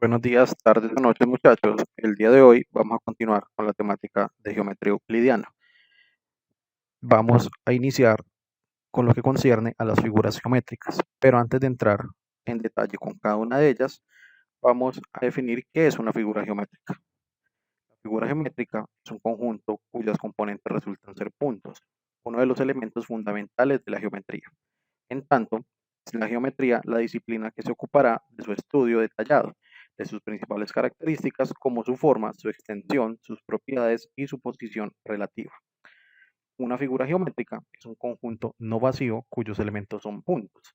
Buenos días, tardes o noches, muchachos. El día de hoy vamos a continuar con la temática de geometría euclidiana. Vamos a iniciar con lo que concierne a las figuras geométricas, pero antes de entrar en detalle con cada una de ellas, vamos a definir qué es una figura geométrica. La figura geométrica es un conjunto cuyas componentes resultan ser puntos, uno de los elementos fundamentales de la geometría. En tanto, es la geometría la disciplina que se ocupará de su estudio detallado, de sus principales características como su forma, su extensión, sus propiedades y su posición relativa. Una figura geométrica es un conjunto no vacío cuyos elementos son puntos.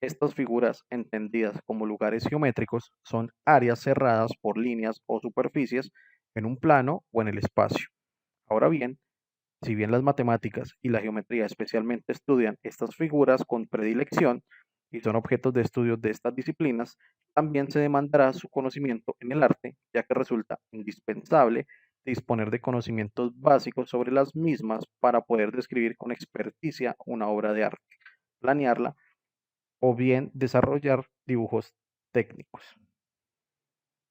Estas figuras, entendidas como lugares geométricos, son áreas cerradas por líneas o superficies en un plano o en el espacio. Ahora bien, si bien las matemáticas y la geometría especialmente estudian estas figuras con predilección y son objetos de estudio de estas disciplinas, también se demandará su conocimiento en el arte, ya que resulta indispensable disponer de conocimientos básicos sobre las mismas para poder describir con experticia una obra de arte, planearla o bien desarrollar dibujos técnicos.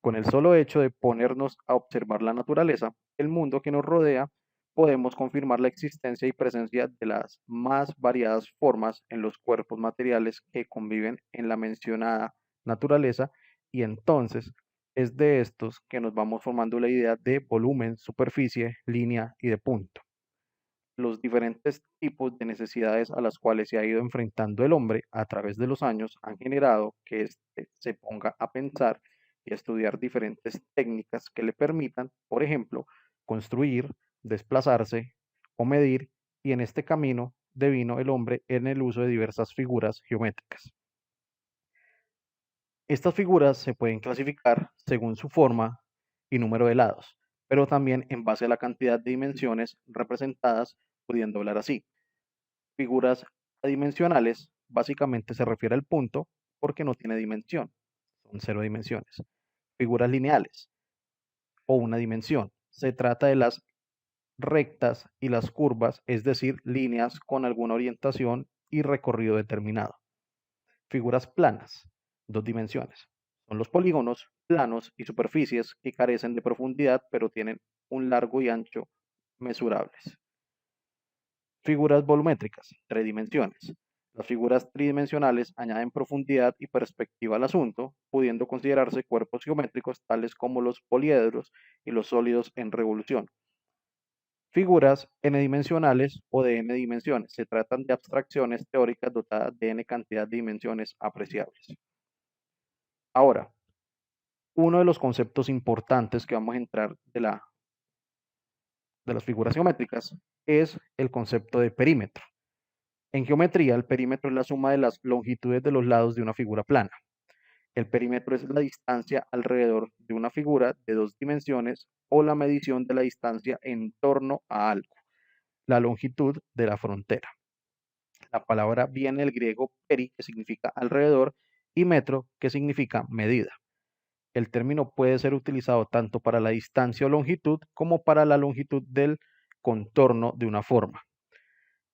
Con el solo hecho de ponernos a observar la naturaleza, el mundo que nos rodea, podemos confirmar la existencia y presencia de las más variadas formas en los cuerpos materiales que conviven en la mencionada naturaleza, y entonces es de estos que nos vamos formando la idea de volumen, superficie, línea y de punto. Los diferentes tipos de necesidades a las cuales se ha ido enfrentando el hombre a través de los años han generado que éste se ponga a pensar y a estudiar diferentes técnicas que le permitan, por ejemplo, construir, desplazarse o medir, y en este camino devino el hombre en el uso de diversas figuras geométricas. Estas figuras se pueden clasificar según su forma y número de lados, pero también en base a la cantidad de dimensiones representadas, pudiendo hablar así. Figuras adimensionales básicamente se refiere al punto porque no tiene dimensión, son cero dimensiones. Figuras lineales o una dimensión. Se trata de las rectas y las curvas, es decir, líneas con alguna orientación y recorrido determinado. Figuras planas, dos dimensiones. Son los polígonos planos y superficies que carecen de profundidad pero tienen un largo y ancho mesurables. Figuras volumétricas, tres dimensiones. Las figuras tridimensionales añaden profundidad y perspectiva al asunto, pudiendo considerarse cuerpos geométricos tales como los poliedros y los sólidos en revolución. Figuras n-dimensionales o de n dimensiones. Se tratan de abstracciones teóricas dotadas de n cantidad de dimensiones apreciables. Ahora, uno de los conceptos importantes que vamos a entrar de las figuras geométricas es el concepto de perímetro. En geometría, el perímetro es la suma de las longitudes de los lados de una figura plana. El perímetro es la distancia alrededor de una figura de dos dimensiones o la medición de la distancia en torno a algo, la longitud de la frontera. La palabra viene del griego peri, que significa alrededor, y metro, que significa medida. El término puede ser utilizado tanto para la distancia o longitud como para la longitud del contorno de una forma.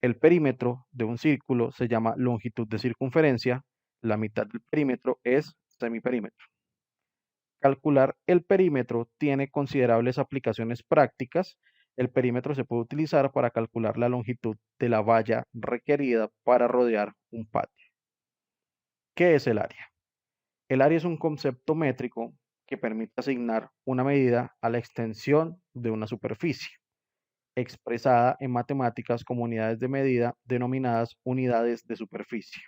El perímetro de un círculo se llama longitud de circunferencia, la mitad del perímetro es semiperímetro. Calcular el perímetro tiene considerables aplicaciones prácticas. El perímetro se puede utilizar para calcular la longitud de la valla requerida para rodear un patio. ¿Qué es el área? El área es un concepto métrico que permite asignar una medida a la extensión de una superficie, expresada en matemáticas como unidades de medida denominadas unidades de superficie.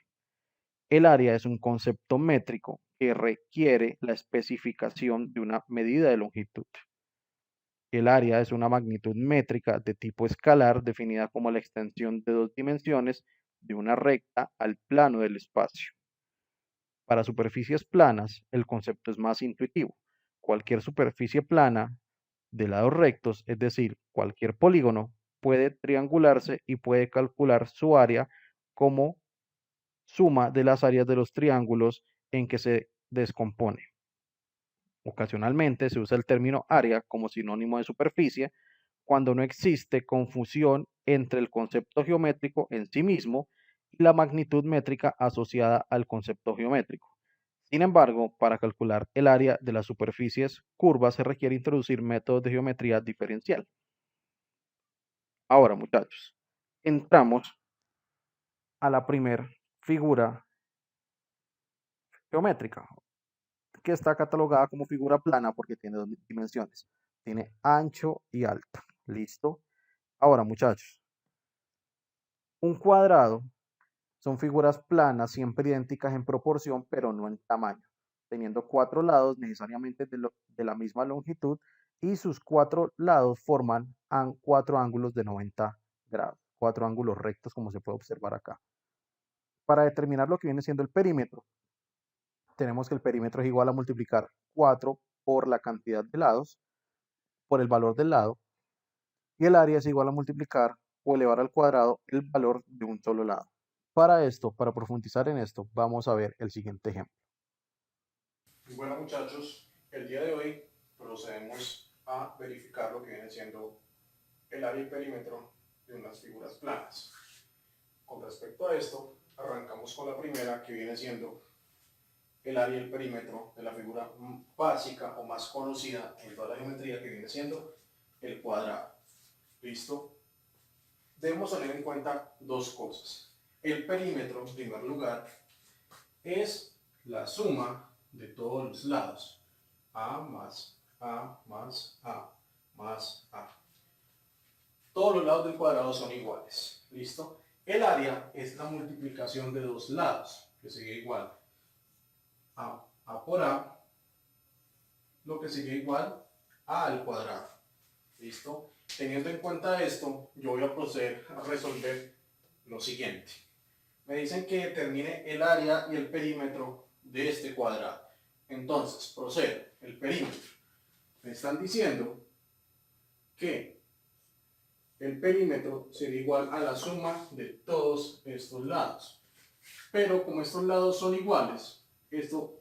El área es un concepto métrico que requiere la especificación de una medida de longitud. El área es una magnitud métrica de tipo escalar definida como la extensión de dos dimensiones de una recta al plano del espacio. Para superficies planas, el concepto es más intuitivo. Cualquier superficie plana de lados rectos, es decir, cualquier polígono, puede triangularse y puede calcular su área como suma de las áreas de los triángulos en que se descompone. Ocasionalmente se usa el término área como sinónimo de superficie cuando no existe confusión entre el concepto geométrico en sí mismo y la magnitud métrica asociada al concepto geométrico. Sin embargo, para calcular el área de las superficies curvas se requiere introducir métodos de geometría diferencial. Ahora, muchachos, entramos a la primera figura geométrica, que está catalogada como figura plana porque tiene dos dimensiones. Tiene ancho y alto. ¿Listo? Ahora, muchachos, un cuadrado son figuras planas siempre idénticas en proporción, pero no en tamaño, teniendo cuatro lados necesariamente de la misma longitud y sus cuatro lados forman cuatro ángulos de 90 grados, cuatro ángulos rectos como se puede observar acá. Para determinar lo que viene siendo el perímetro, tenemos que el perímetro es igual a multiplicar 4 por la cantidad de lados, por el valor del lado, y el área es igual a multiplicar o elevar al cuadrado el valor de un solo lado. Para esto, para profundizar en esto, vamos a ver el siguiente ejemplo. Bueno, muchachos, el día de hoy procedemos a verificar lo que viene siendo el área y perímetro de unas figuras planas. Con respecto a esto, arrancamos con la primera, que viene siendo el área y el perímetro de la figura básica o más conocida en toda la geometría, que viene siendo el cuadrado. ¿Listo? Debemos tener en cuenta dos cosas. El perímetro, en primer lugar, es la suma de todos los lados. A más A más A más A. Todos los lados del cuadrado son iguales. ¿Listo? El área es la multiplicación de dos lados, que sería igual a por A, lo que sería igual a al cuadrado. ¿Listo? Teniendo en cuenta esto, yo voy a proceder a resolver lo siguiente. Me dicen que determine el área y el perímetro de este cuadrado. Entonces, procedo. El perímetro. Me están diciendo que el perímetro sería igual a la suma de todos estos lados. Pero como estos lados son iguales, esto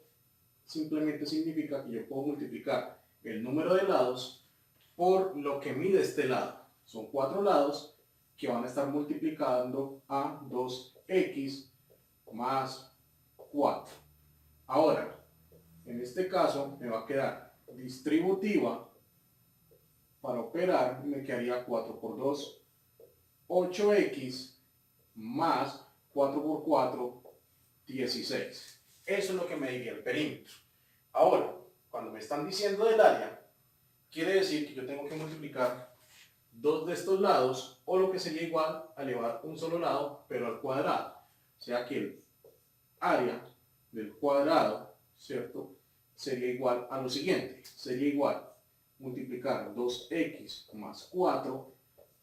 simplemente significa que yo puedo multiplicar el número de lados por lo que mide este lado. Son 4 lados que van a estar multiplicando a 2x más 4. Ahora, en este caso me va a quedar distributiva. Para operar me quedaría 4 por 2, 8x más 4 por 4, 16. Eso es lo que me diría el perímetro. Ahora, cuando me están diciendo del área, quiere decir que yo tengo que multiplicar dos de estos lados, o lo que sería igual a elevar un solo lado, pero al cuadrado. O sea que el área del cuadrado, ¿cierto? Sería igual a lo siguiente. Sería igual multiplicar 2x más 4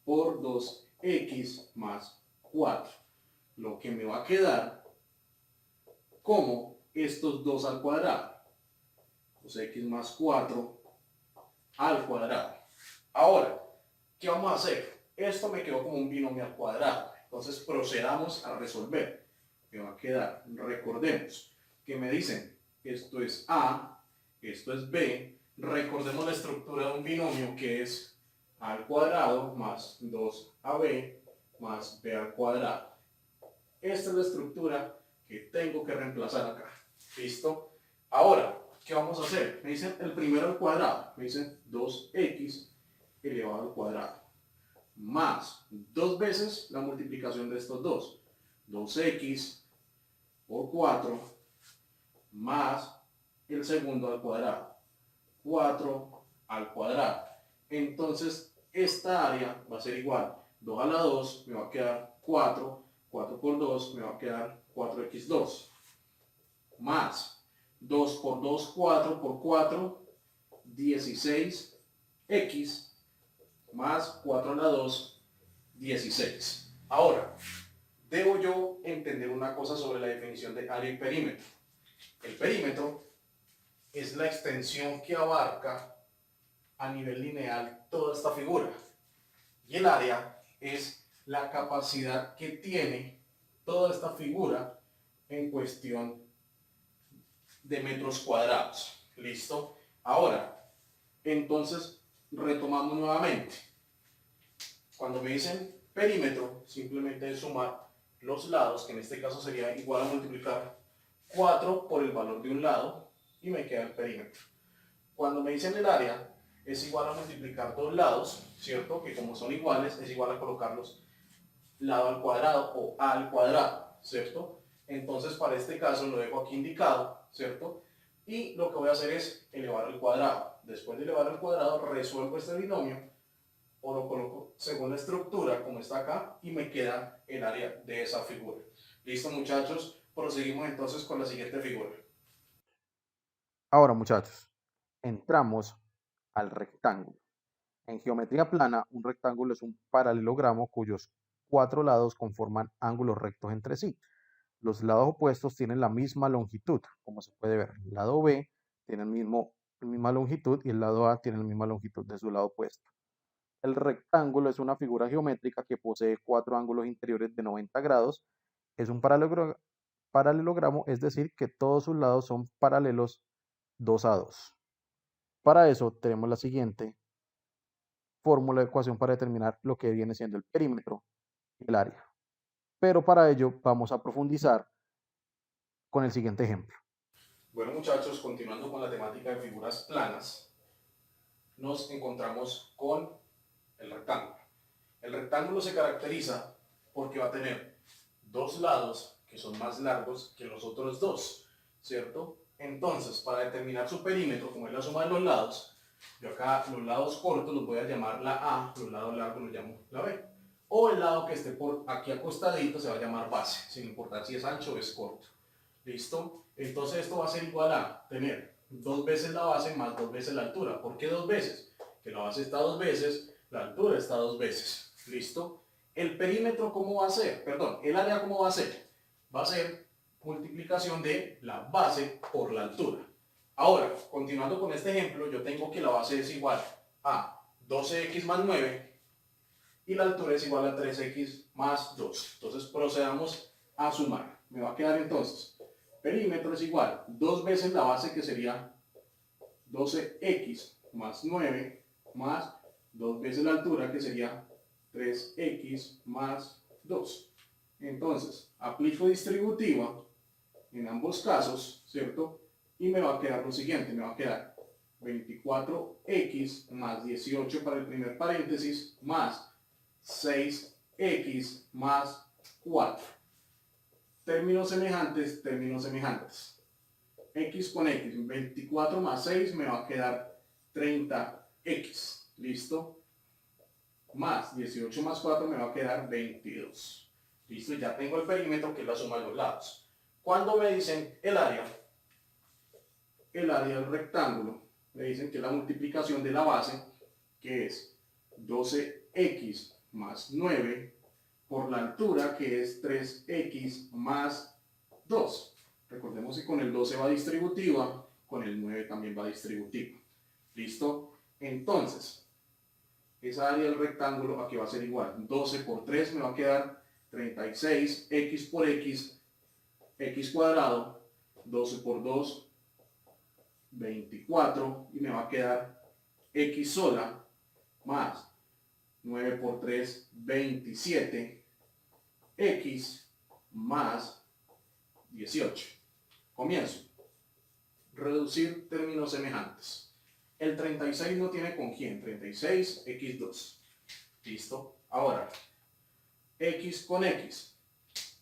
por 2x más 4. Lo que me va a quedar como estos dos al cuadrado. 2x más 4 al cuadrado. Ahora, ¿qué vamos a hacer? Esto me quedó como un binomio al cuadrado. Entonces procedamos a resolver. Me va a quedar, recordemos, que me dicen, esto es A, esto es B. Recordemos la estructura de un binomio, que es A al cuadrado más 2AB más B al cuadrado. Esta es la estructura que tengo que reemplazar acá. ¿Listo? Ahora, ¿qué vamos a hacer? Me dicen el primero al cuadrado. Me dicen 2x elevado al cuadrado. Más 2 veces la multiplicación de estos dos. 2x por 4 más el segundo al cuadrado. 4 al cuadrado. Entonces, esta área va a ser igual. 2 a la 2 me va a quedar 4. 4 por 2 me va a quedar 4x2. Más 2 por 2, 4 por 4, 16x. Más 4 a la 2, 16. Ahora, debo yo entender una cosa sobre la definición de área y perímetro. El perímetro es la extensión que abarca a nivel lineal toda esta figura. Y el área es la capacidad que tiene toda esta figura en cuestión de metros cuadrados. ¿Listo? Ahora, entonces, retomamos nuevamente. Cuando me dicen perímetro, simplemente es sumar los lados, que en este caso sería igual a multiplicar 4 por el valor de un lado y me queda el perímetro. Cuando me dicen el área, es igual a multiplicar dos lados, ¿cierto? Que como son iguales, es igual a colocarlos lado al cuadrado o a al cuadrado, ¿cierto? Entonces, para este caso lo dejo aquí indicado, ¿cierto? Y lo que voy a hacer es elevar al cuadrado. Después de elevar al cuadrado, resuelvo este binomio o lo coloco según la estructura, como está acá, y me queda el área de esa figura. ¿Listo, muchachos? Proseguimos entonces con la siguiente figura. Ahora, muchachos, entramos al rectángulo. En geometría plana, un rectángulo es un paralelogramo cuyos cuatro lados conforman ángulos rectos entre sí. Los lados opuestos tienen la misma longitud, como se puede ver. El lado B tiene la misma longitud y el lado A tiene la misma longitud de su lado opuesto. El rectángulo es una figura geométrica que posee cuatro ángulos interiores de 90 grados. Es un paralelogramo, es decir, que todos sus lados son paralelos 2 a 2. Para eso tenemos la siguiente fórmula de ecuación para determinar lo que viene siendo el perímetro y el área. Pero para ello vamos a profundizar con el siguiente ejemplo. Bueno, muchachos, continuando con la temática de figuras planas, nos encontramos con el rectángulo. El rectángulo se caracteriza porque va a tener dos lados que son más largos que los otros dos, ¿cierto? Entonces, para determinar su perímetro, como es la suma de los lados, yo acá los lados cortos los voy a llamar la A, los lados largos los llamo la B. O el lado que esté por aquí acostadito se va a llamar base, sin importar si es ancho o es corto. ¿Listo? Entonces esto va a ser igual a tener dos veces la base más dos veces la altura. ¿Por qué dos veces? Que la base está dos veces, la altura está dos veces. ¿Listo? El perímetro, ¿cómo va a ser? Perdón, el área, ¿cómo va a ser? Va a ser multiplicación de la base por la altura. Ahora, continuando con este ejemplo, yo tengo que la base es igual a 12x más 9 y la altura es igual a 3x más 2. Entonces procedamos a sumar. Me va a quedar entonces, perímetro es igual, dos veces la base que sería 12x más 9 más dos veces la altura que sería 3x más 2. Entonces, aplico distributiva en ambos casos, ¿cierto? Y me va a quedar lo siguiente, me va a quedar 24x más 18 para el primer paréntesis más 6x más 4. Términos semejantes, términos semejantes. X con X, 24 más 6 me va a quedar 30x. ¿Listo? Más 18 más 4 me va a quedar 22. ¿Listo? Ya tengo el perímetro que es la suma de los lados. Cuando me dicen el área del rectángulo, me dicen que es la multiplicación de la base, que es 12x más 9 por la altura, que es 3x más 2. Recordemos que con el 12 va distributiva, con el 9 también va distributiva. ¿Listo? Entonces, esa área del rectángulo aquí va a ser igual. 12 por 3 me va a quedar 36, x por x, x cuadrado, 12 por 2, 24, y me va a quedar x sola, más 9 por 3, 27, x más 18. Comienzo. Reducir términos semejantes. El 36 no tiene con quién. 36, x2. ¿Listo? Ahora, x con x.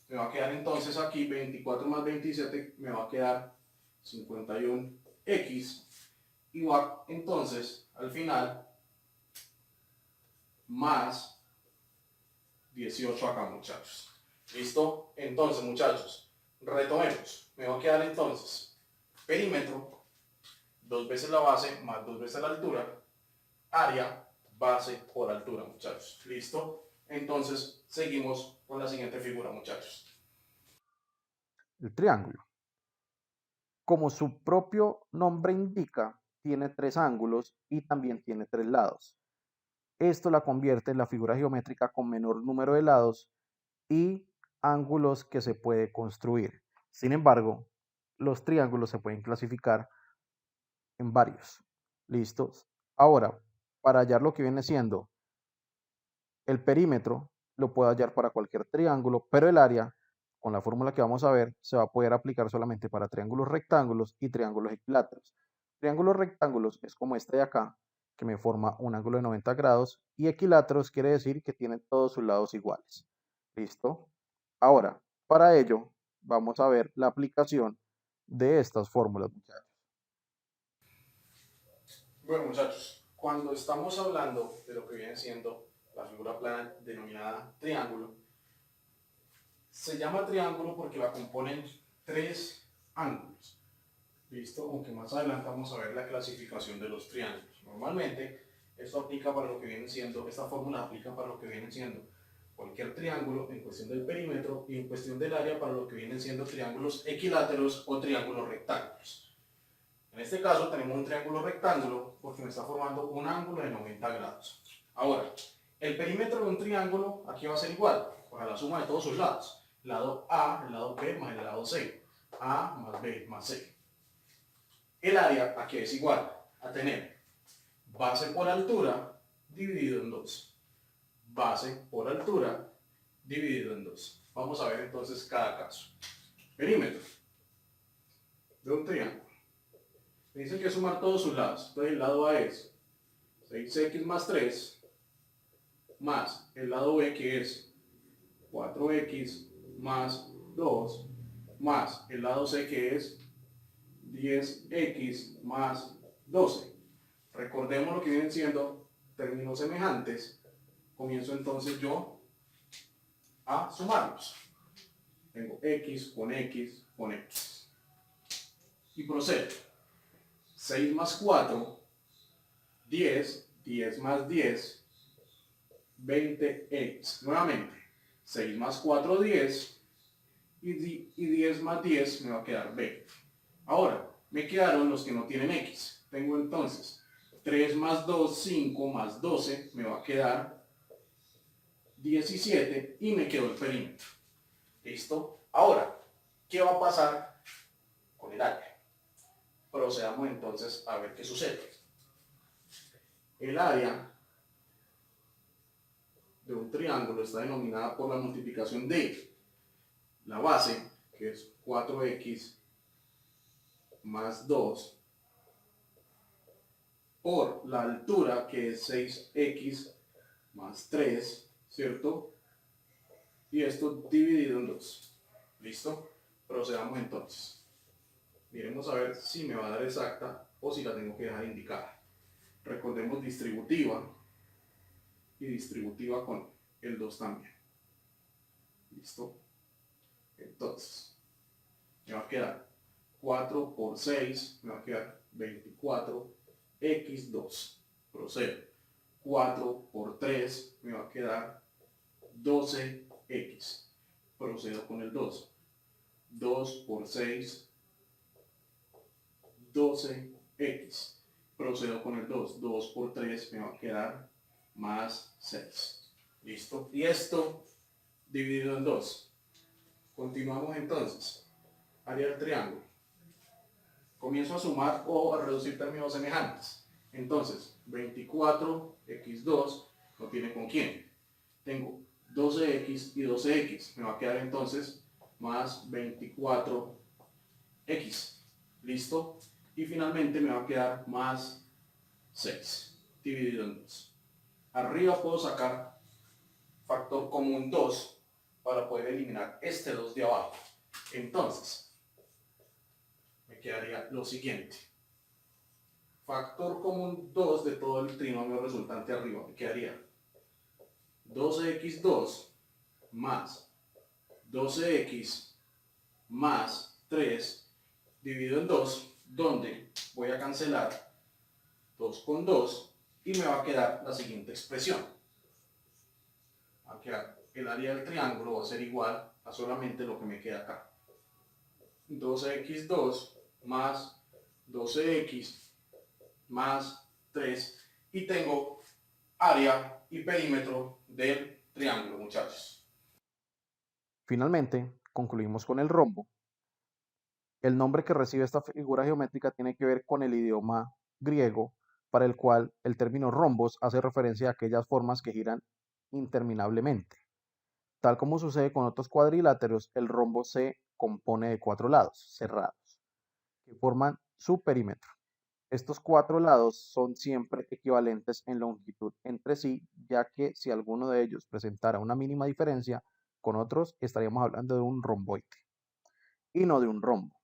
Me va a quedar entonces aquí 24 más 27, me va a quedar 51x. Y va entonces al final más 18 acá, muchachos. ¿Listo? Entonces, muchachos, retomemos. Me va a quedar entonces perímetro, dos veces la base más dos veces la altura, área, base por altura, muchachos. ¿Listo? Entonces, seguimos con la siguiente figura, muchachos. El triángulo. Como su propio nombre indica, tiene tres ángulos y también tiene tres lados. Esto la convierte en la figura geométrica con menor número de lados y ángulos que se puede construir. Sin embargo, los triángulos se pueden clasificar en varios. ¿Listos? Ahora, para hallar lo que viene siendo el perímetro, lo puedo hallar para cualquier triángulo, pero el área con la fórmula que vamos a ver, se va a poder aplicar solamente para triángulos rectángulos y triángulos equiláteros. Triángulos rectángulos es como este de acá, que me forma un ángulo de 90 grados, y equiláteros quiere decir que tienen todos sus lados iguales. ¿Listo? Ahora, para ello, vamos a ver la aplicación de estas fórmulas, muchachos. Bueno, muchachos, cuando estamos hablando de lo que viene siendo la figura plana denominada triángulo, se llama triángulo porque la componen tres ángulos. ¿Listo? Aunque más adelante vamos a ver la clasificación de los triángulos. Normalmente, esto aplica para lo que viene siendo, esta fórmula aplica para lo que viene siendo cualquier triángulo en cuestión del perímetro y en cuestión del área para lo que vienen siendo triángulos equiláteros o triángulos rectángulos. En este caso tenemos un triángulo rectángulo porque me está formando un ángulo de 90 grados. Ahora, el perímetro de un triángulo aquí va a ser igual, pues a la suma de todos sus lados. El lado A, el lado B más el lado C. A más B más C. El área aquí es igual a tener base por altura dividido en 2. Base por altura dividido en 2. Vamos a ver entonces cada caso. Perímetro de un triángulo. Me dicen que sumar todos sus lados. Entonces el lado A es 6x más 3 más el lado B que es 4x más 2 más el lado C que es 10x más 12. Recordemos lo que vienen siendo términos semejantes. Comienzo entonces yo a sumarlos. Tengo x con x con x. Y procedo. 6 más 4, 10, 10 más 10, 20x. Nuevamente, 6 más 4, 10, y 10 más 10 me va a quedar 20. Ahora, me quedaron los que no tienen x. Tengo entonces 3 más 2, 5 más 12, me va a quedar 17 y me quedó el perímetro. ¿Listo? Ahora, ¿qué va a pasar con el área? Procedamos entonces a ver qué sucede. El área de un triángulo está denominada por la multiplicación de la base, que es 4x más 2, por la altura, que es 6x más 3, ¿cierto? Y esto dividido en 2. ¿Listo? Procedamos entonces. Miremos a ver si me va a dar exacta o si la tengo que dejar indicada. Recordemos distributiva y distributiva con el 2 también. ¿Listo? Entonces, me va a quedar 4 por 6, me va a quedar 24x2. Procedo. 4 por 3, me va a quedar 12x. Procedo con el 2. 2 por 6, 12x. Procedo con el 2. 2 por 3 me va a quedar más 6. ¿Listo? Y esto dividido en 2. Continuamos entonces. Área del triángulo. Comienzo a sumar o a reducir términos semejantes. Entonces, 24x2 no tiene con quién. Tengo 12x y 12x. Me va a quedar entonces más 24x. ¿Listo? Y finalmente me va a quedar más 6 dividido en 2. Arriba puedo sacar factor común 2 para poder eliminar este 2 de abajo. Entonces, me quedaría lo siguiente. Factor común 2 de todo el trinomio resultante arriba. Me quedaría 12x2 más 12x más 3 dividido en 2, donde voy a cancelar 2 con 2 y me va a quedar la siguiente expresión. Va a quedar el área del triángulo va a ser igual a solamente lo que me queda acá. 12x2 más 12x más 3 y tengo área y perímetro del triángulo, muchachos. Finalmente, concluimos con el rombo. El nombre que recibe esta figura geométrica tiene que ver con el idioma griego, para el cual el término rombos hace referencia a aquellas formas que giran interminablemente. Tal como sucede con otros cuadriláteros, el rombo se compone de 4 lados cerrados que forman su perímetro. Estos 4 lados son siempre equivalentes en longitud entre sí, ya que si alguno de ellos presentara una mínima diferencia con otros, estaríamos hablando de un romboide y no de un rombo.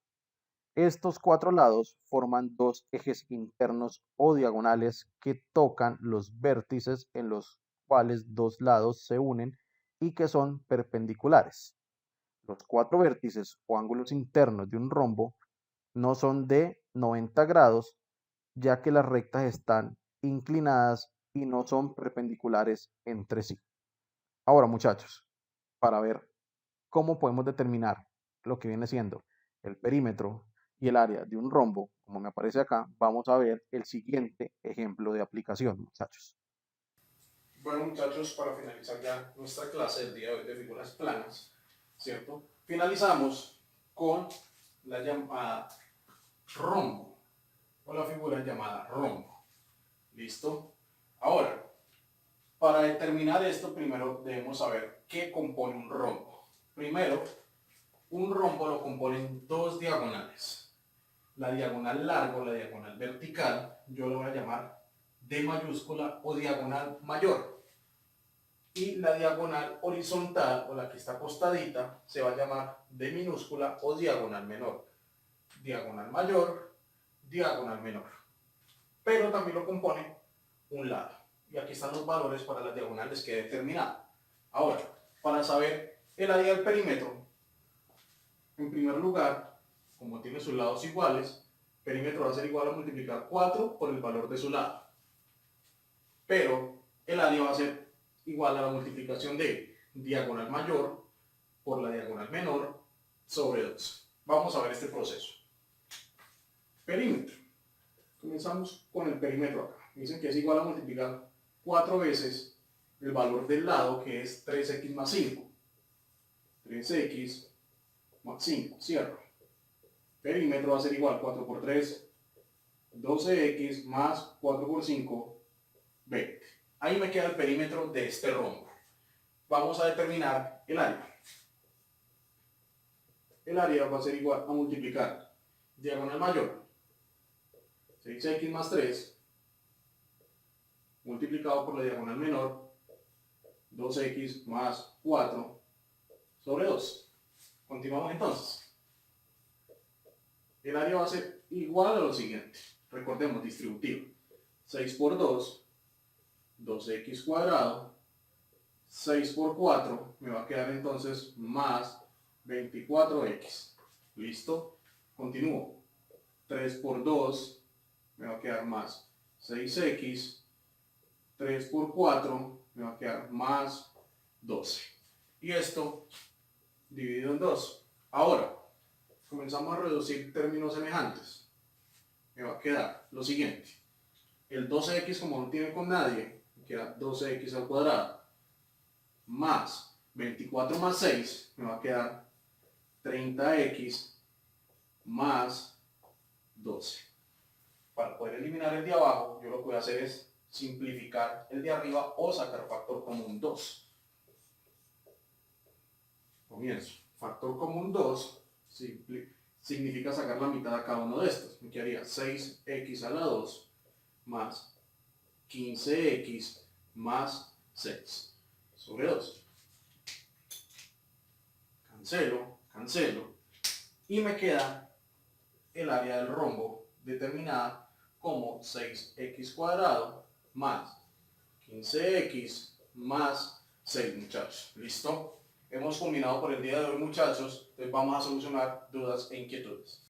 Estos 4 lados forman dos ejes internos o diagonales que tocan los vértices en los cuales dos lados se unen y que son perpendiculares. Los 4 vértices o ángulos internos de un rombo no son de 90 grados, ya que las rectas están inclinadas y no son perpendiculares entre sí. Ahora, muchachos, para ver cómo podemos determinar lo que viene siendo el perímetro y el área de un rombo, como me aparece acá, vamos a ver el siguiente ejemplo de aplicación, muchachos. Bueno, muchachos, para finalizar ya nuestra clase del día de hoy de figuras planas, ¿cierto? Finalizamos con la llamada rombo, o la figura llamada rombo. ¿Listo? Ahora, para determinar esto, primero debemos saber qué compone un rombo. Primero, un rombo lo componen dos diagonales. La diagonal larga, la diagonal vertical, yo lo voy a llamar D mayúscula o diagonal mayor. Y la diagonal horizontal, o la que está acostadita, se va a llamar D minúscula o diagonal menor. Diagonal mayor, diagonal menor. Pero también lo compone un lado. Y aquí están los valores para las diagonales que he determinado. Ahora, para saber el área del perímetro, en primer lugar, como tiene sus lados iguales, perímetro va a ser igual a multiplicar 4 por el valor de su lado. Pero el área va a ser igual a la multiplicación de diagonal mayor por la diagonal menor sobre 2. Vamos a ver este proceso. Perímetro. Comenzamos con el perímetro acá. Dicen que es igual a multiplicar 4 veces el valor del lado, que es 3x más 5. 3x más 5, cierro. Perímetro va a ser igual a 4 por 3, 12x más 4 por 5, 20. Ahí me queda el perímetro de este rombo. Vamos a determinar el área. El área va a ser igual a multiplicar diagonal mayor, 6x más 3, multiplicado por la diagonal menor, 2x más 4 sobre 2. Continuamos entonces. El área va a ser igual a lo siguiente. Recordemos, distributivo. 6 por 2, 2x cuadrado. 6 por 4 me va a quedar entonces más 24x. ¿Listo? Continúo. 3 por 2 me va a quedar más 6x. 3 por 4 me va a quedar más 12. Y esto dividido en 2. Ahora, comenzamos a reducir términos semejantes. Me va a quedar lo siguiente. El 12x, como no tiene con nadie, me queda 12x al cuadrado. Más 24 más 6, me va a quedar 30x más 12. Para poder eliminar el de abajo, yo lo que voy a hacer es simplificar el de arriba o sacar factor común 2. Comienzo. Factor común 2 significa sacar la mitad a cada uno de estos. Me quedaría 6x a la 2 más 15x más 6 sobre 2. Cancelo, cancelo. Y me queda el área del rombo determinada como 6x cuadrado más 15x más 6, muchachos. ¿Listo? Hemos combinado por el día de hoy, muchachos. Entonces vamos a solucionar dudas e inquietudes.